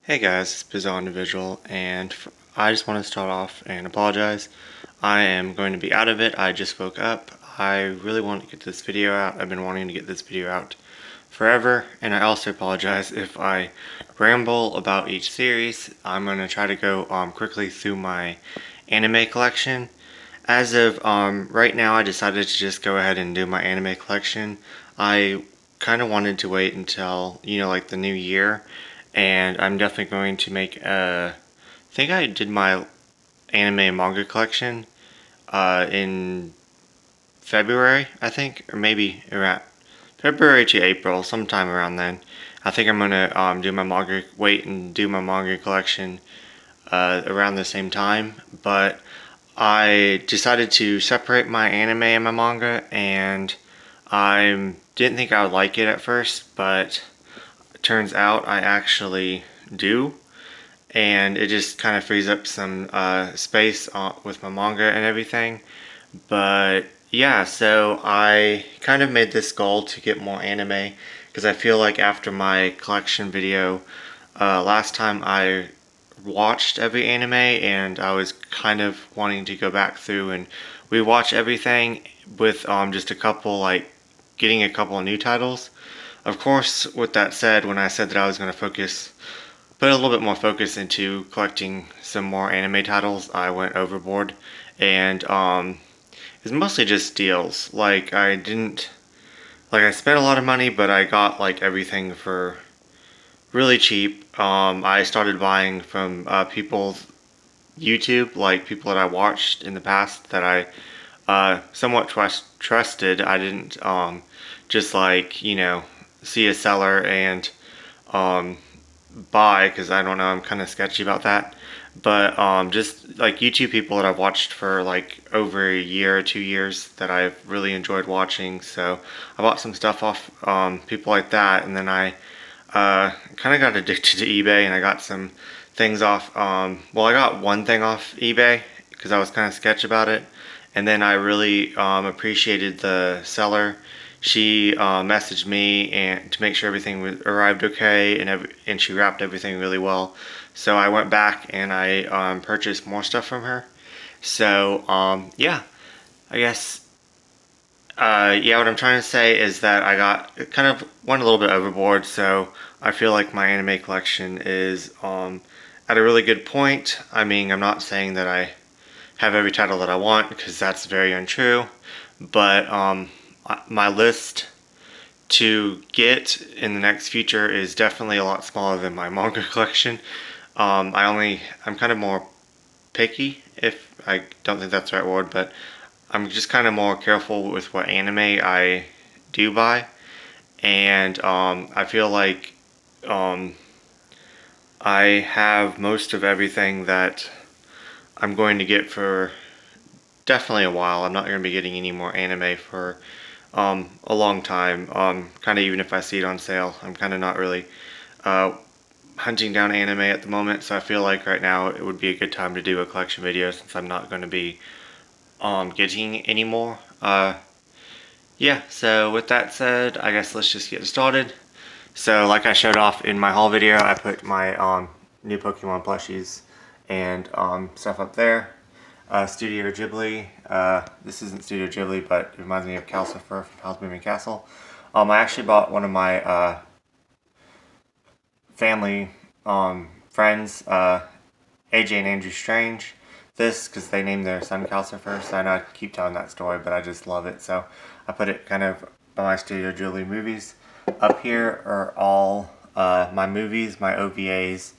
Hey guys, it's Bizarre Individual, and I just want to start off and apologize. I am going to be out of it. I just woke up. I really want to get this video out. I've been wanting to get this video out forever, and I also apologize if I ramble about each series. I'm going to try to go quickly through my anime collection. As of right now, I decided to just go ahead and do my anime collection. I kind of wanted to wait until, like the new year, and I'm definitely going to make I think I did my anime and manga collection in February, I think, or maybe around February to April, sometime around then. I think I'm gonna wait and do my manga collection around the same time, but I decided to separate my anime and my manga, and I didn't think I would like it at first, but it turns out I actually do, and it just kind of frees up some space with my manga and everything. But yeah, so I kind of made this goal to get more anime because I feel like after my collection video last time I watched every anime and I was kind of wanting to go back through and rewatch everything with just a couple, like getting a couple of new titles. Of course, with that said, when I said that I was going to put a little bit more focus into collecting some more anime titles, I went overboard, and it's mostly just deals. Like I spent a lot of money, but I got like everything for really cheap. I started buying from people's YouTube, like people that I watched in the past that I somewhat trusted. I didn't just like see a seller and um, buy, because I don't know, I'm kind of sketchy about that. But just like YouTube people that I've watched for like over a year or 2 years that I've really enjoyed watching. So I bought some stuff off people like that, and then I kind of got addicted to eBay, and I got some things off. Well, I got one thing off eBay because I was kind of sketch about it, and then I really appreciated the seller. She messaged me and to make sure everything arrived okay, and she wrapped everything really well. So I went back and I purchased more stuff from her. So yeah, I guess yeah, what I'm trying to say is that I got kind of went a little bit overboard. So I feel like my anime collection is at a really good point. I mean, I'm not saying that I have every title that I want, because that's very untrue. But my list to get in the next future is definitely a lot smaller than my manga collection. I'm kind of more picky, if I don't think that's the right word, but I'm just kind of more careful with what anime I do buy. And I feel like um, I have most of everything that I'm going to get for definitely a while. I'm not going to be getting any more anime for a long time. Kind of even if I see it on sale, I'm kind of not really uh, hunting down anime at the moment. So I feel like right now it would be a good time to do a collection video, since I'm not going to be getting any more. Yeah, so with that said, I guess let's just get started. So like I showed off in my haul video, I put my new Pokemon plushies and stuff up there. Studio Ghibli. This isn't Studio Ghibli, but it reminds me of Calcifer from Howl's Moving Castle. I actually bought one of my family friends, AJ and Andrew Strange, this because they named their son Calcifer. So I know I keep telling that story, but I just love it. So I put it kind of by my Studio Ghibli movies. Up here are all my movies, my OVAs,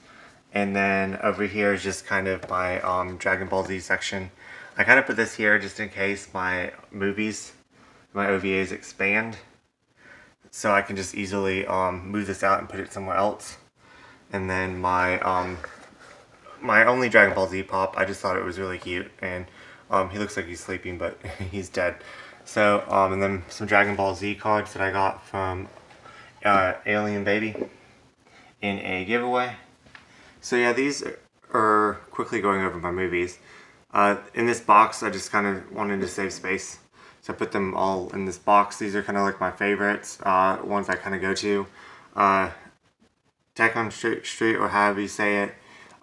and then over here is just kind of my Dragon Ball Z section. I kind of put this here just in case my movies, my OVAs expand, so I can just easily move this out and put it somewhere else. And then my only Dragon Ball Z pop, I just thought it was really cute, and he looks like he's sleeping, but he's dead. So and then some Dragon Ball Z cards that I got from Alien Baby in a giveaway. So yeah, these are quickly going over my movies. In this box, I just kind of wanted to save space, so I put them all in this box. These are kind of like my favorites, ones I kind of go to. Attack on Street, or however you say it.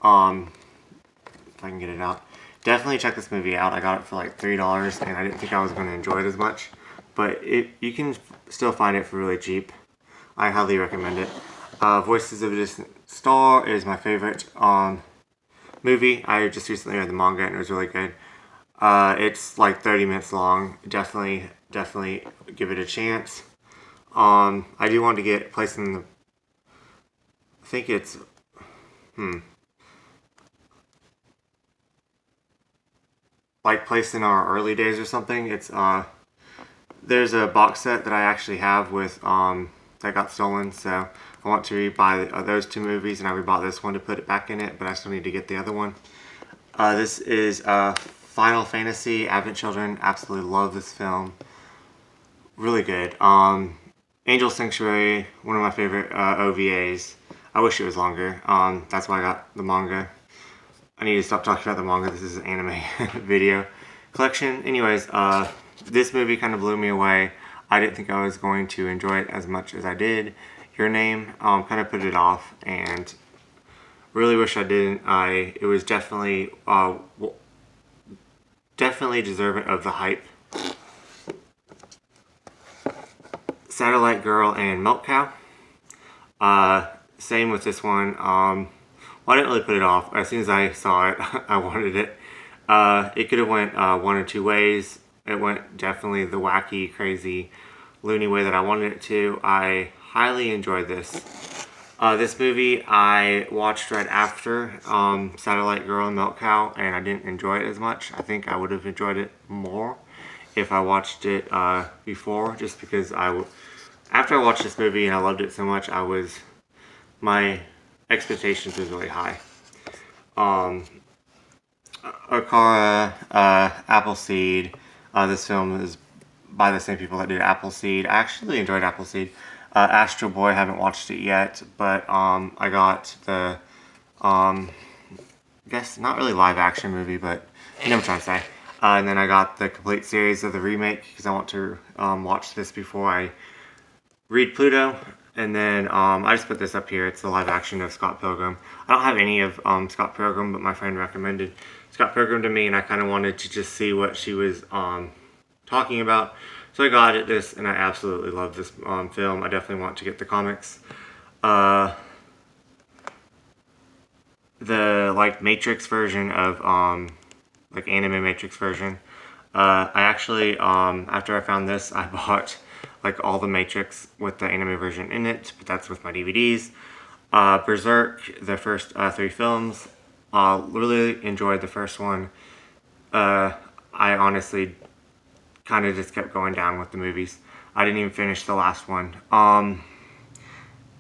If I can get it out. Definitely check this movie out. I got it for like $3, and I didn't think I was going to enjoy it as much. But you can still find it for really cheap. I highly recommend it. Voices of a Distant Star is my favorite movie. I just recently read the manga, and it was really good. It's like 30 minutes long. Definitely give it a chance. I do want to get placed in the... I think it's... like placed in our early days or something. It's there's a box set that I actually have with that got stolen, so I want to rebuy those two movies, and I rebought this one to put it back in it, but I still need to get the other one. This is Final Fantasy Advent Children. Absolutely love this film. Really good. Angel Sanctuary, one of my favorite OVAs. I wish it was longer. That's why I got the manga. I need to stop talking about the manga. This is an anime video collection. Anyways, this movie kind of blew me away. I didn't think I was going to enjoy it as much as I did. Your Name kind of put it off, and really wish I didn't. It was definitely deserving of the hype. Satellite Girl and Milk Cow. Same with this one. Well, I didn't really put it off. As soon as I saw it, I wanted it. It could have went one or two ways. It went definitely the wacky, crazy, loony way that I wanted it to. I highly enjoyed this. This movie I watched right after Satellite Girl and Milk Cow, and I didn't enjoy it as much. I think I would have enjoyed it more if I watched it before, just because after I watched this movie and I loved it so much, my expectations was really high. Okara, Appleseed. This film is by the same people that did Appleseed. I actually enjoyed Appleseed. Astro Boy, haven't watched it yet, but I got the, I guess not really live action movie, but you know what I'm trying to say. And then I got the complete series of the remake because I want to watch this before I read Pluto. And then I just put this up here. It's the live action of Scott Pilgrim. I don't have any of Scott Pilgrim, but my friend recommended Scott Pilgrim to me, and I kind of wanted to just see what she was talking about. So I got this, and I absolutely love this film. I definitely want to get the comics. The like Matrix version of like anime Matrix version. I actually after I found this, I bought like all the Matrix with the anime version in it, but that's with my DVDs. Berserk, the first 3 films. Really enjoyed the first one. I honestly kind of just kept going down with the movies. I didn't even finish the last one.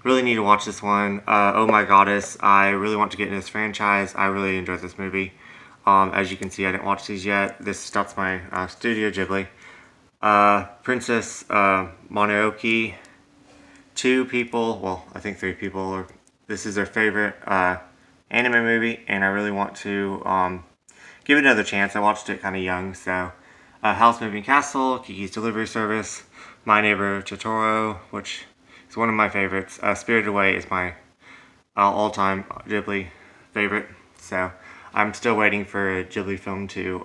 Really need to watch this one. Oh My Goddess, I really want to get into this franchise. I really enjoyed this movie. As you can see, I didn't watch these yet. This starts my Studio Ghibli. Princess Mononoke. 2 people, well, I think 3 people, this is their favorite anime movie, and I really want to give it another chance. I watched it kind of young, so House Moving Castle, Kiki's Delivery Service, My Neighbor Totoro, which is one of my favorites. Spirited Away is my all-time Ghibli favorite, so I'm still waiting for a Ghibli film to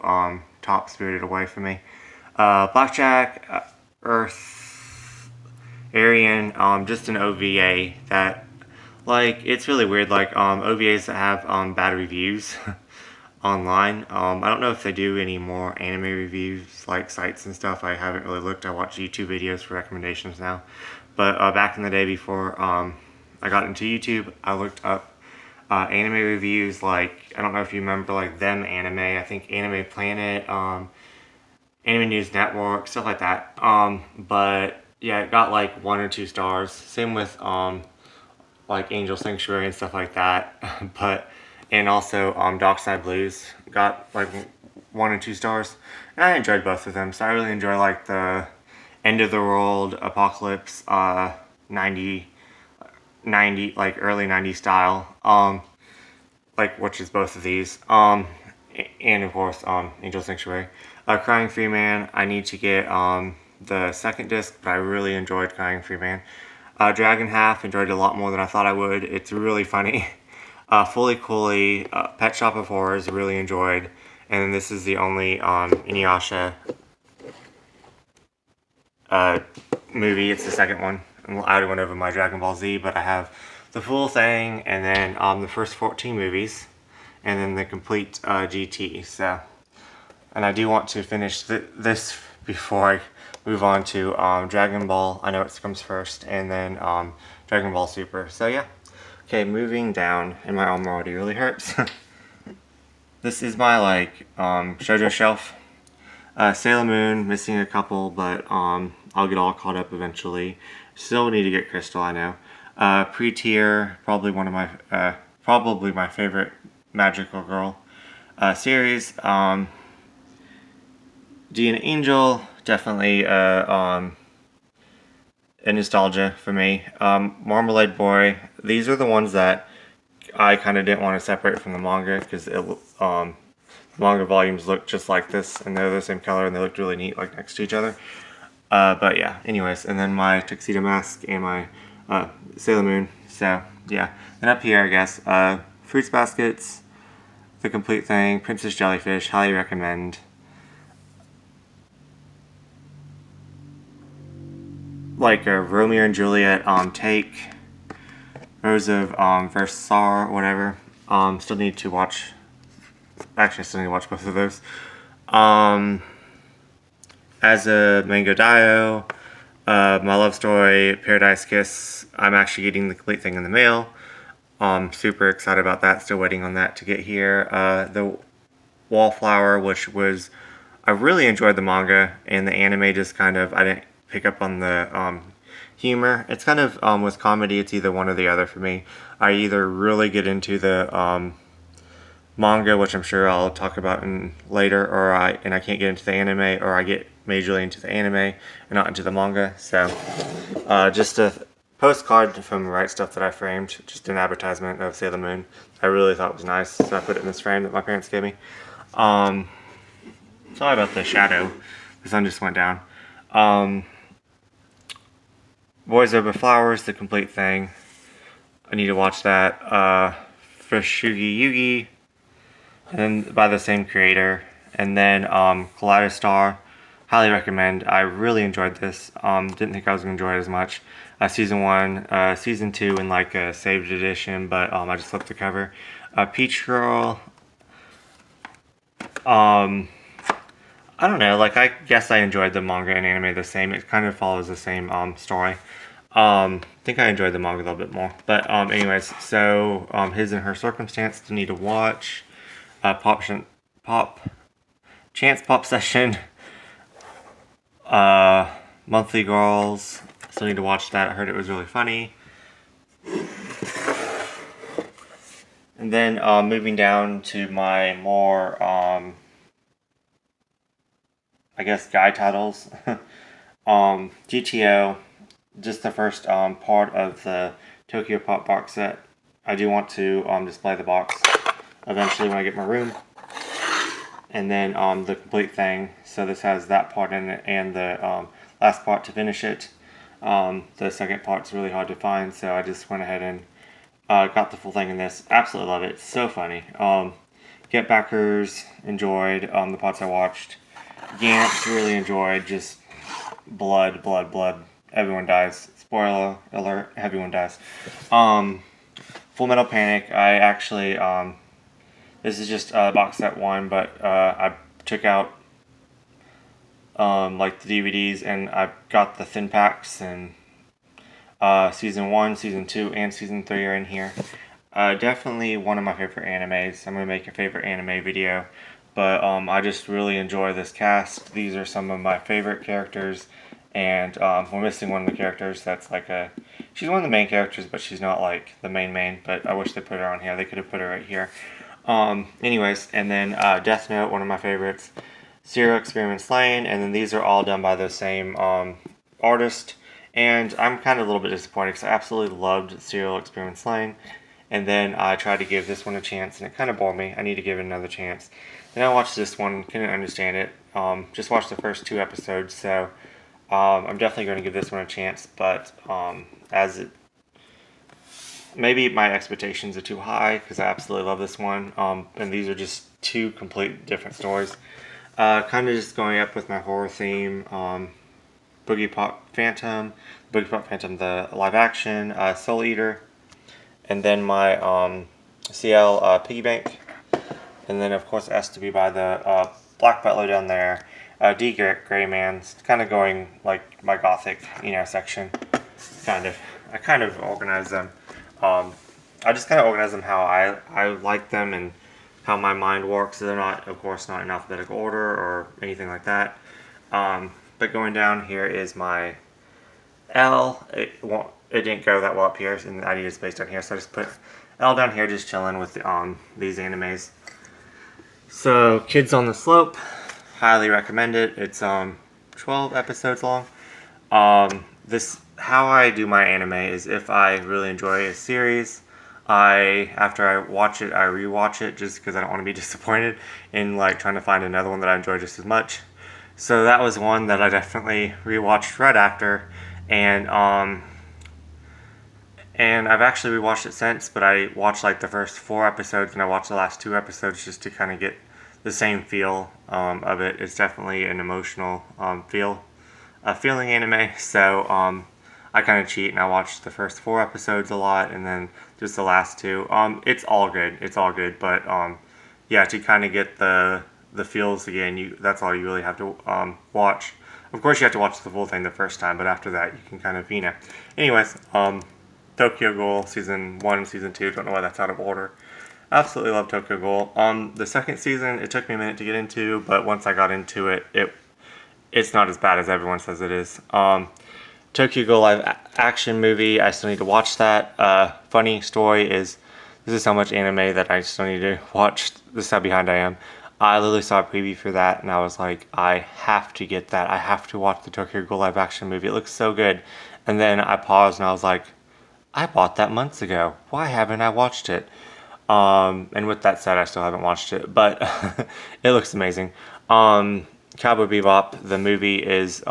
top Spirited Away for me. Blackjack, Earth, Arian, just an OVA that, like, it's really weird, like, OVAs that have bad reviews online. I don't know if they do any more anime reviews, like sites and stuff. I haven't really looked. I watch YouTube videos for recommendations now. But back in the day before I got into YouTube, I looked up anime reviews, like, I don't know if you remember, like, Them Anime, I think Anime Planet, Anime News Network, stuff like that. But yeah, it got like 1 or 2 stars. Same with like Angel Sanctuary and stuff like that. And also Dockside Blues got like 1 or 2 stars. And I enjoyed both of them. So I really enjoy like the End of the World, Apocalypse, 90, like early 90s style. Like, which is both of these. And of course, Angel Sanctuary. Crying Free Man, I need to get the second disc, but I really enjoyed Crying Free Man. Dragon Half, enjoyed it a lot more than I thought I would. It's really funny. Fully Cooley, Pet Shop of Horrors, really enjoyed. And then this is the only Inuyasha movie. It's the second one. I already went over my Dragon Ball Z, but I have the full thing, and then the first 14 movies, and then the complete GT. So, and I do want to finish this before I move on to Dragon Ball. I know it comes first, and then Dragon Ball Super. So yeah. Okay, moving down, and my arm already really hurts. This is my shoujo shelf. Sailor Moon, missing a couple, but I'll get all caught up eventually. Still need to get Crystal, I know. Pre-tier, probably one of my probably my favorite magical girl series. D and Angel, definitely a nostalgia for me. Marmalade Boy, these are the ones that I kind of didn't want to separate from the manga because manga volumes look just like this, and they're the same color, and they looked really neat, next to each other. But yeah, anyways, and then my Tuxedo Mask and my Sailor Moon. So yeah, and up here, I guess, Fruits Baskets, the complete thing, Princess Jellyfish, highly recommend. Romeo and Juliet, Take, Rose of Versailles, whatever. Still need to watch. Actually, I still need to watch both of those. As a Mango Dio, My Love Story, Paradise Kiss. I'm actually getting the complete thing in the mail. Super excited about that. Still waiting on that to get here. The Wallflower, which was, I really enjoyed the manga, and the anime just kind of, I didn't pick up on the humor. It's kind of with comedy, it's either one or the other for me. I either really get into the manga, which I'm sure I'll talk about later, or I can't get into the anime, or I get majorly into the anime and not into the manga. So just a postcard from Right Stuff that I framed, just an advertisement of Sailor Moon. I really thought it was nice, so I put it in this frame that my parents gave me. Sorry about the shadow. The sun just went down. Boys Over Flowers, the complete thing. I need to watch that. Fushugi Yugi, and then by the same creator. And then Kaleidostar, highly recommend. I really enjoyed this. Didn't think I was going to enjoy it as much. Season 1, Season 2 in a saved edition, but I just flipped the cover. Peach Girl. I don't know, I guess I enjoyed the manga and anime the same. It kind of follows the same story. I think I enjoyed the manga a little bit more. But anyways, so His and Her Circumstance, still need to watch. Chance Pop Session. Monthly Girls, still need to watch that. I heard it was really funny. And then moving down to my more I guess guide titles. GTO, just the first part of the Tokyo Pop box set. I do want to display the box eventually when I get my room. And then the complete thing. So this has that part in it and the last part to finish it. The second part's really hard to find, so I just went ahead and got the full thing in this. Absolutely love it. It's so funny. Get Backers, enjoyed the parts I watched. Gantz, really enjoyed. Just blood. Everyone dies. Spoiler alert, everyone dies. Full Metal Panic, I actually, this is just box set 1, but I took out the DVDs, and I got the thin packs, and Season 1, Season 2, and Season 3 are in here. Definitely one of my favorite animes. I'm going to make a favorite anime video, but I just really enjoy this cast. These are some of my favorite characters, and we're missing one of the characters that's she's one of the main characters, but she's not the main, but I wish they put her on here. They could have put her right here. Anyways, and then Death Note, one of my favorites. Serial Experiments Lane, and then these are all done by the same artist, and I'm kind of a little bit disappointed because I absolutely loved Serial Experiments Lane, and then I tried to give this one a chance, and it kind of bored me. I need to give it another chance. Then I watched this one, couldn't understand it, just watched the first 2 episodes, so I'm definitely going to give this one a chance, but as it maybe my expectations are too high because I absolutely love this one. And these are just two complete different stories. Kind of just going up with my horror theme. Boogie Pop Phantom, the live action, Soul Eater, and then my CL Piggy Bank, and then of course it has to be by the Black Butler down there. D Gray Man's kind of going like my gothic, section. I kind of organize them. I just kind of organize them how I like them and how my mind works. They're not, of course, not in alphabetical order or anything like that. But going down here is my L. It didn't go that well up here, and I needed space down here, so I just put L down here, just chilling with these animes. So, Kids on the Slope, highly recommend it. It's 12 episodes long. How I do my anime is if I really enjoy a series, after I watch it, I rewatch it just because I don't want to be disappointed in like trying to find another one that I enjoy just as much. So that was one that I definitely rewatched right after, and I've actually rewatched it since, but I watched like the first 4 episodes and I watched the last 2 episodes just to kind of get the same feel of it. It's definitely an emotional feeling anime, so I kind of cheat and I watched the first 4 episodes a lot and then just the last 2. It's all good, but yeah, to kind of get the feels again, that's all you really have to watch. Of course, you have to watch the full thing the first time, but after that, you can kind of, Anyways, Tokyo Ghoul Season 1 and Season 2, don't know why that's out of order. Absolutely love Tokyo Ghoul. The second season, it took me a minute to get into, but once I got into it, it's not as bad as everyone says it is. Tokyo Ghoul live action movie, I still need to watch that. Funny story is, this is so much anime that I still need to watch. This is how behind I am. I literally saw a preview for that and I was like, I have to get that. I have to watch the Tokyo Ghoul live action movie. It looks so good. And then I paused and I was like, I bought that months ago. Why haven't I watched it? And with that said, I still haven't watched it, but it looks amazing. Cowboy Bebop, the movie is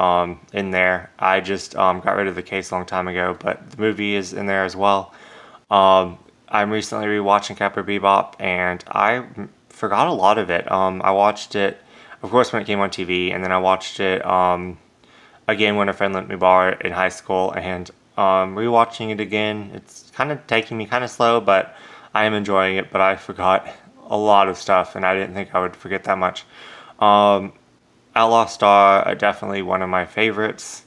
in there. I just got rid of the case a long time ago, but the movie is in there as well. I'm recently rewatching Cowboy Bebop, and I forgot a lot of it. I watched it, of course, when it came on TV, and then I watched it again when a friend let me borrow it in high school, and rewatching it again, it's kind of taking me kind of slow, but I am enjoying it, but I forgot a lot of stuff, and I didn't think I would forget that much. Outlaw Star, definitely one of my favorites.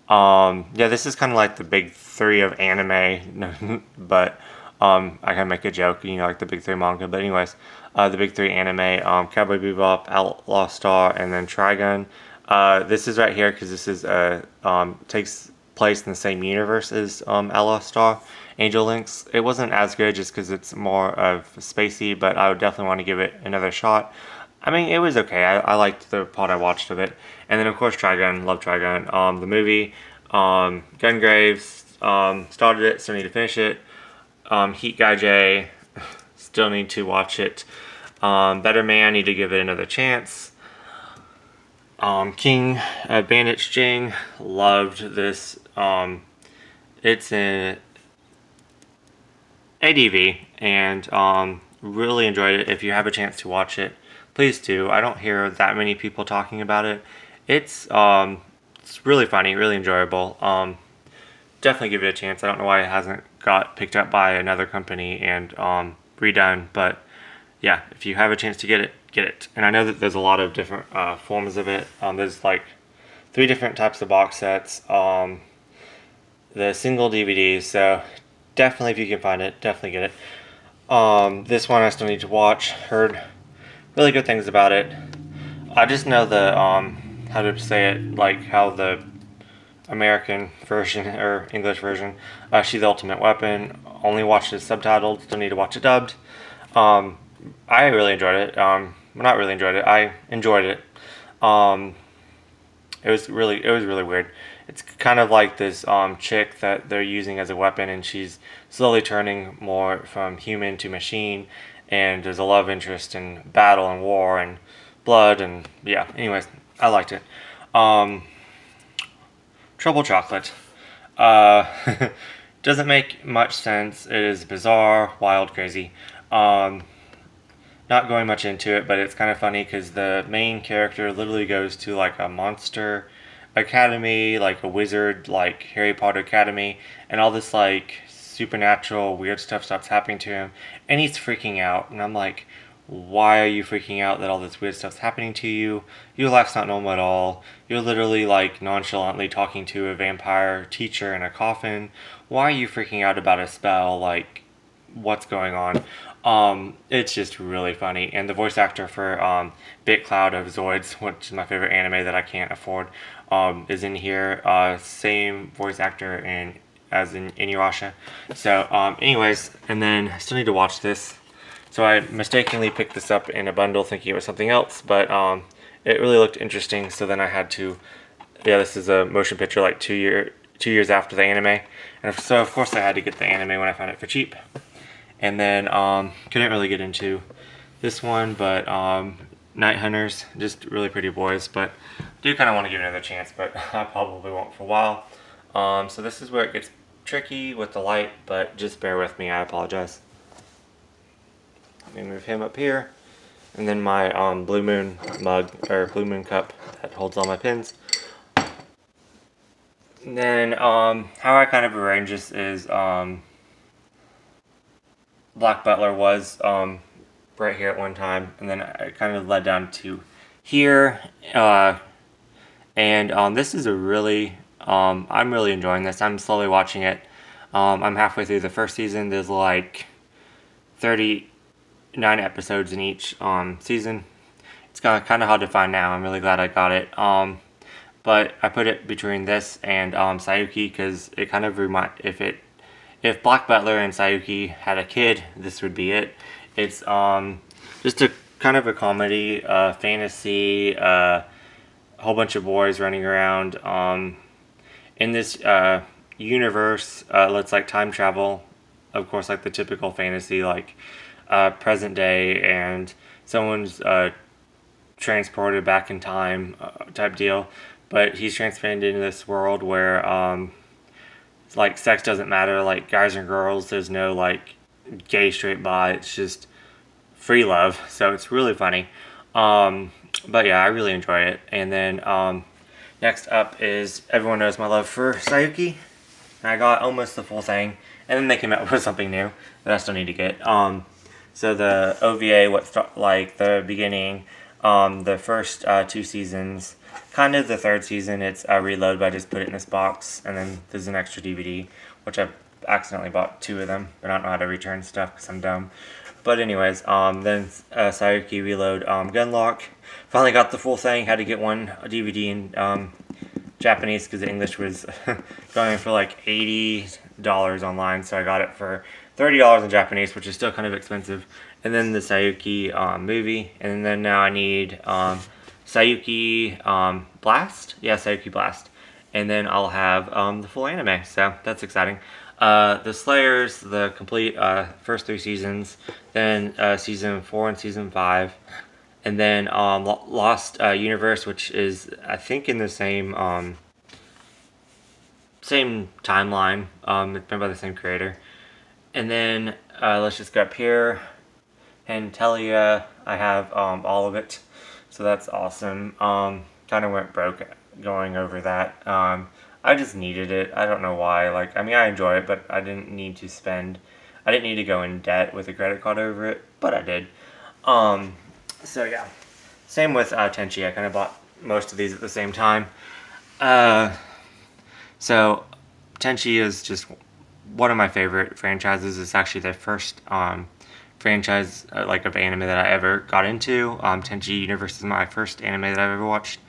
Yeah, this is kind of like the big 3 of anime, but I kind of make a joke, like the big 3 manga. But anyways, the big 3 anime, Cowboy Bebop, Outlaw Star, and then Trigun. This is right here because this is takes place in the same universe as Outlaw Star. Angel Links. It wasn't as good just because it's more of spacey, but I would definitely want to give it another shot. I mean, it was okay. I liked the part I watched of it. And then, of course, Trigun. Love Trigun. The movie, Gungraves, started it, still need to finish it. Heat Guy J, still need to watch it. Better Man, need to give it another chance. King Bandage Jing, loved this. It's an ADV, and really enjoyed it. If you have a chance to watch it, please do. I don't hear that many people talking about it. It's really funny, really enjoyable. Definitely give it a chance. I don't know why it hasn't got picked up by another company and redone, but yeah, if you have a chance to get it, get it. And I know that there's a lot of different forms of it. There's like 3 different types of box sets. The single DVDs, so definitely if you can find it, definitely get it. This one I still need to watch. Heard really good things about it. I just know the how to say it, like how the American version or English version, She's the Ultimate Weapon. Only watched it subtitled. Still need to watch it dubbed. I really enjoyed it. Well, not really enjoyed it. I enjoyed it. It was really weird. It's kind of like this chick that they're using as a weapon, and she's slowly turning more from human to machine, and there's a love interest in battle and war and blood, and yeah, anyways, I liked it. Trouble Chocolate. Uh, doesn't make much sense. It is bizarre, wild, crazy. Not going much into it, but it's kind of funny because the main character literally goes to like a monster academy, like a wizard, like Harry Potter academy, and all this like supernatural weird stuff starts happening to him, and he's freaking out. And I'm like, why are you freaking out that all this weird stuff's happening to you? Your life's not normal at all. You're literally like nonchalantly talking to a vampire teacher in a coffin. Why are you freaking out about a spell? Like, what's going on? It's just really funny. And the voice actor for Bit Cloud of Zoids, which is my favorite anime that I can't afford, is in here. Same voice actor as in Inuyasha. So, anyways, and then I still need to watch this. So I mistakenly picked this up in a bundle thinking it was something else, but it really looked interesting. So then I had to, yeah, this is a motion picture like 2 years after the anime, and so of course I had to get the anime when I found it for cheap. And then couldn't really get into this one, but Night Hunters, just really pretty boys, but do kind of want to give it another chance, but I probably won't for a while. So this is where it gets tricky with the light, but just bear with me, I apologize. Let me move him up here, and then my Blue Moon mug, or Blue Moon cup that holds all my pins. And then how I kind of arrange this is Black Butler was right here at one time, and then I kind of led down to here, and this is a really, I'm really enjoying this. I'm slowly watching it. I'm halfway through the first season. There's like 39 episodes in each season. It's kind of hard to find now. I'm really glad I got it. But I put it between this and Sayuki because it kind of if Black Butler and Sayuki had a kid, this would be it. It's just a kind of a comedy, fantasy, whole bunch of boys running around in this universe. Let's like time travel, of course, like the typical fantasy, like present day, and someone's transported back in time type deal. But he's transported into this world where like sex doesn't matter, like guys and girls, there's no like gay straight bi, it's just free love. So it's really funny. But yeah, I really enjoy it. And then next up is everyone knows my love for Sayuki, and I got almost the full thing, and then they came out with something new that I still need to get. So the OVA, what's like the beginning, the first 2 seasons, kind of the 3rd season, it's a reload, but I just put it in this box, and then there's an extra DVD, which I accidentally bought 2 of them, but I don't know how to return stuff because I'm dumb. But anyways, then Sayuki Reload Gunlock, finally got the full thing, had to get one DVD in Japanese because the English was going for like $80 online, so I got it for $30 in Japanese, which is still kind of expensive. And then the Sayuki movie, and then now I need Sayuki Blast? Yeah, Sayuki Blast. And then I'll have the full anime, so that's exciting. The Slayers, the complete first 3 seasons, then season 4 and season 5, and then Lost Universe, which is I think in the same timeline. It's made by the same creator. And then let's just go up here. Hentelia, I have all of it, so that's awesome. Kind of went broke going over that. I just needed it. I don't know why. Like, I mean, I enjoy it, but I didn't need to go in debt with a credit card over it, but I did. So yeah. Same with Tenchi. I kind of bought most of these at the same time. So Tenchi is just one of my favorite franchises. It's actually the first franchise like of anime that I ever got into. Tenchi Universe is my first anime that I've ever watched.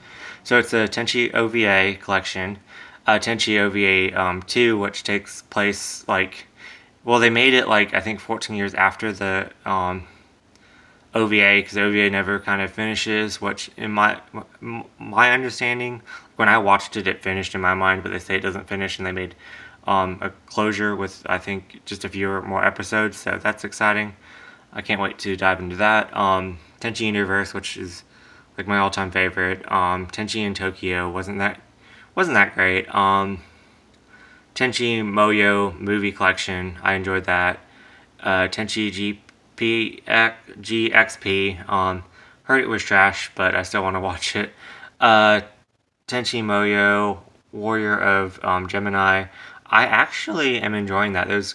So it's a Tenchi OVA collection. Tenchi OVA 2, which takes place like, well, they made it like I think 14 years after the OVA, because OVA never kind of finishes, which in my understanding, when I watched it, it finished in my mind, but they say it doesn't finish, and they made a closure with, I think, just a few more episodes, so that's exciting. I can't wait to dive into that. Tenchi Universe, which is like my all-time favorite. Tenchi in Tokyo wasn't wasn't that great. Tenchi Muyo movie collection, I enjoyed that. Tenchi GXP, heard it was trash, but I still want to watch it. Tenchi Muyo, Warrior of Gemini. I actually am enjoying that. There's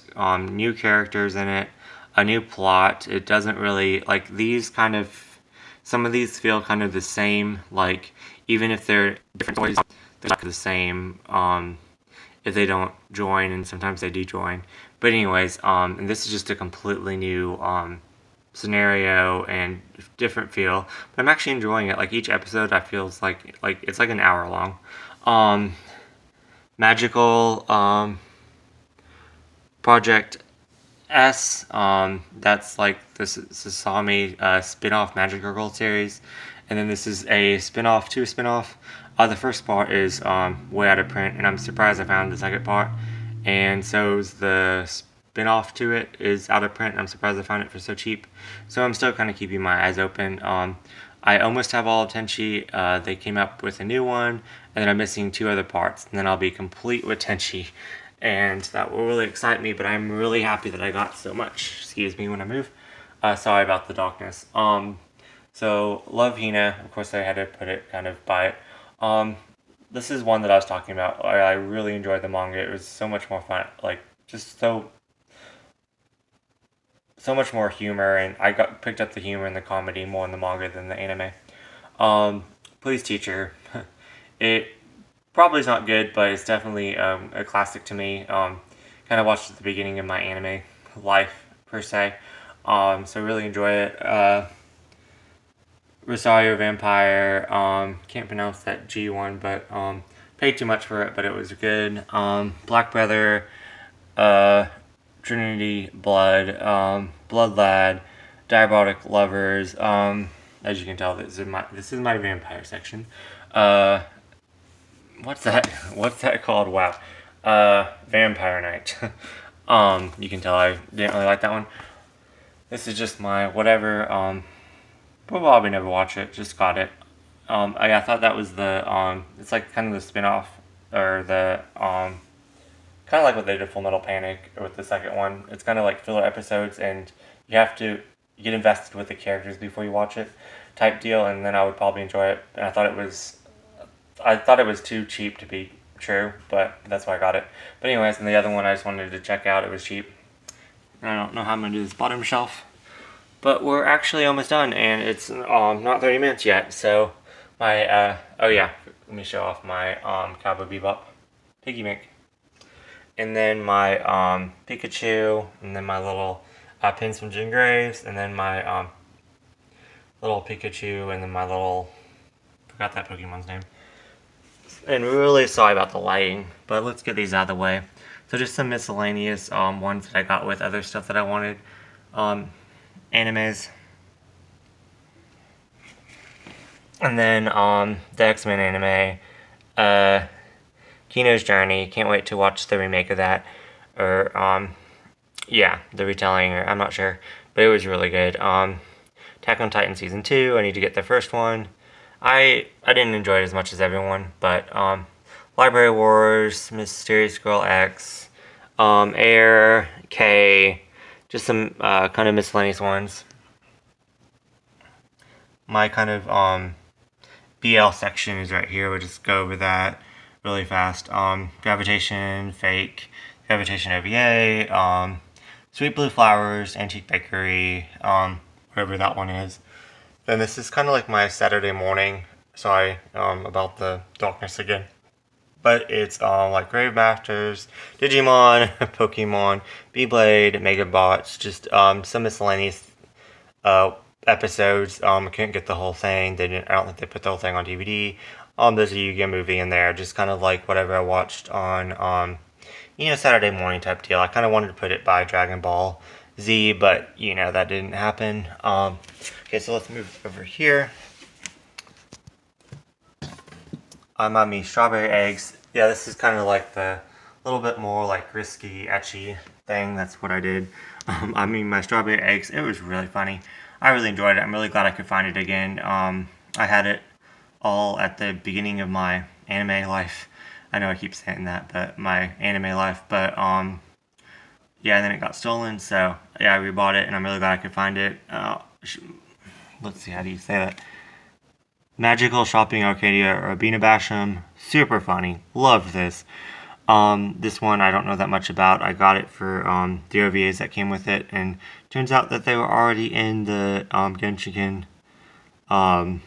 new characters in it, a new plot. It doesn't really, like, these kind of, some of these feel kind of the same, like, even if they're different stories, they're not the same, if they don't join, and sometimes they do join. But anyways, and this is just a completely new, scenario and different feel, but I'm actually enjoying it. Like, each episode I feel like it's like an hour long. Magical Project S, that's like this Sasami spin-off Magic Girl series, and then this is a spin-off to a spin-off. The first part is way out of print, and I'm surprised I found the second part, and so is the spin-off to it is out of print, and I'm surprised I found it for so cheap. So I'm still kind of keeping my eyes open. I almost have all of Tenchi. They came up with a new one, and then I'm missing 2 other parts, and then I'll be complete with Tenchi, and that will really excite me. But I'm really happy that I got so much. Excuse me when I move. Sorry about the darkness. So love Hina. Of course, I had to put it kind of by it. This is one that I was talking about. I really enjoyed the manga. It was so much more fun. Like, just so much more humor, and I picked up the humor and the comedy more in the manga than the anime. Please Teacher. It probably is not good, but it's definitely a classic to me. Kind of watched at the beginning of my anime life, per se. So really enjoy it. Rosario Vampire, can't pronounce that G one, but paid too much for it, but it was good. Black Brother, Trinity Blood, Blood Lad, Diabolic Lovers. As you can tell, this is my vampire section. What's that called? Wow. Vampire Night. You can tell I didn't really like that one. This is just my whatever. Probably never watch it. Just got it. I thought that was the it's like kind of the spin-off, or the kind of like what they did Full Metal Panic with the second one. It's kind of like filler episodes, and you have to get invested with the characters before you watch it, type deal. And then I would probably enjoy it. And I thought it was too cheap to be true, but that's why I got it. But anyways, and the other one I just wanted to check out. It was cheap. And I don't know how I'm gonna do this bottom shelf, but we're actually almost done, and it's not 30 minutes yet. So my oh yeah, let me show off my Cowboy Bebop Piggy Bank. And then my Pikachu, and then my little pins from Jim Graves, and then my little Pikachu, and then my little, forgot that Pokemon's name. And really sorry about the lighting, but let's get these out of the way. So just some miscellaneous ones that I got with other stuff that I wanted. Animes. And then the X-Men anime. Kino's Journey, can't wait to watch the remake of that, or, yeah, the retelling, or I'm not sure, but it was really good. Attack on Titan Season 2, I need to get the first one. I didn't enjoy it as much as everyone, but, Library Wars, Mysterious Girl X, Air, K, just some, kind of miscellaneous ones. My kind of, BL section is right here, we'll just go over that really fast. Gravitation, Fake, Gravitation OVA, Sweet Blue Flowers, Antique Bakery, whatever that one is. Then this is kind of like my Saturday morning. Sorry about the darkness again. But it's like Grave Masters, Digimon, Pokemon, Beyblade, Megabots, just some miscellaneous episodes. I couldn't get the whole thing. I don't think they put the whole thing on DVD. There's a Yu-Gi-Oh movie in there, just kind of like whatever I watched on, Saturday morning type deal. I kind of wanted to put it by Dragon Ball Z, but, that didn't happen. Okay, so let's move over here. My strawberry eggs. Yeah, this is kind of like the little bit more like risky, etchy thing. That's what I did. My strawberry eggs, it was really funny. I really enjoyed it. I'm really glad I could find it again. I had it all at the beginning of my anime life, I know I keep saying that, but my anime life. But yeah, and then it got stolen. So yeah, I rebought it, and I'm really glad I could find it. Let's see, how do you say that? Magical Shopping Arcadia or Abina Basham. Super funny. Loved this. This one I don't know that much about. I got it for the OVAs that came with it, and turns out that they were already in the Genshiken. I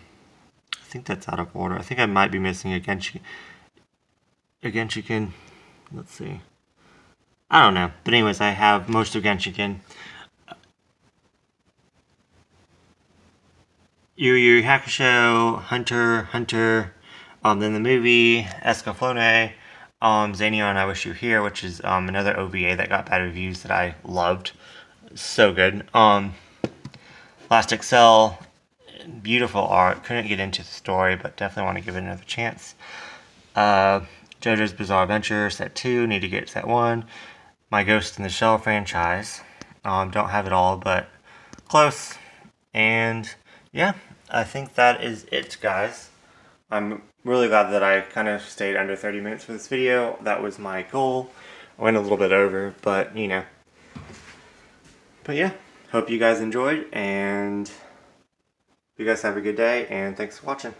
think that's out of order. I think I might be missing a Genshiken. Let's see. I don't know. But anyways, I have most of Genshiken. Yu Yu Hakusho, Hunter, then the movie, Escaflowne, Xanion, I Wish You Were Here, which is another OVA that got bad reviews that I loved. So good. Last Excel, beautiful art. Couldn't get into the story, but definitely want to give it another chance. JoJo's Bizarre Adventure, Set 2, need to get Set 1. My Ghost in the Shell franchise. Don't have it all, but close. And yeah, I think that is it, guys. I'm really glad that I kind of stayed under 30 minutes for this video. That was my goal. I went a little bit over, but you know. But yeah, hope you guys enjoyed, and you guys have a good day, and thanks for watching.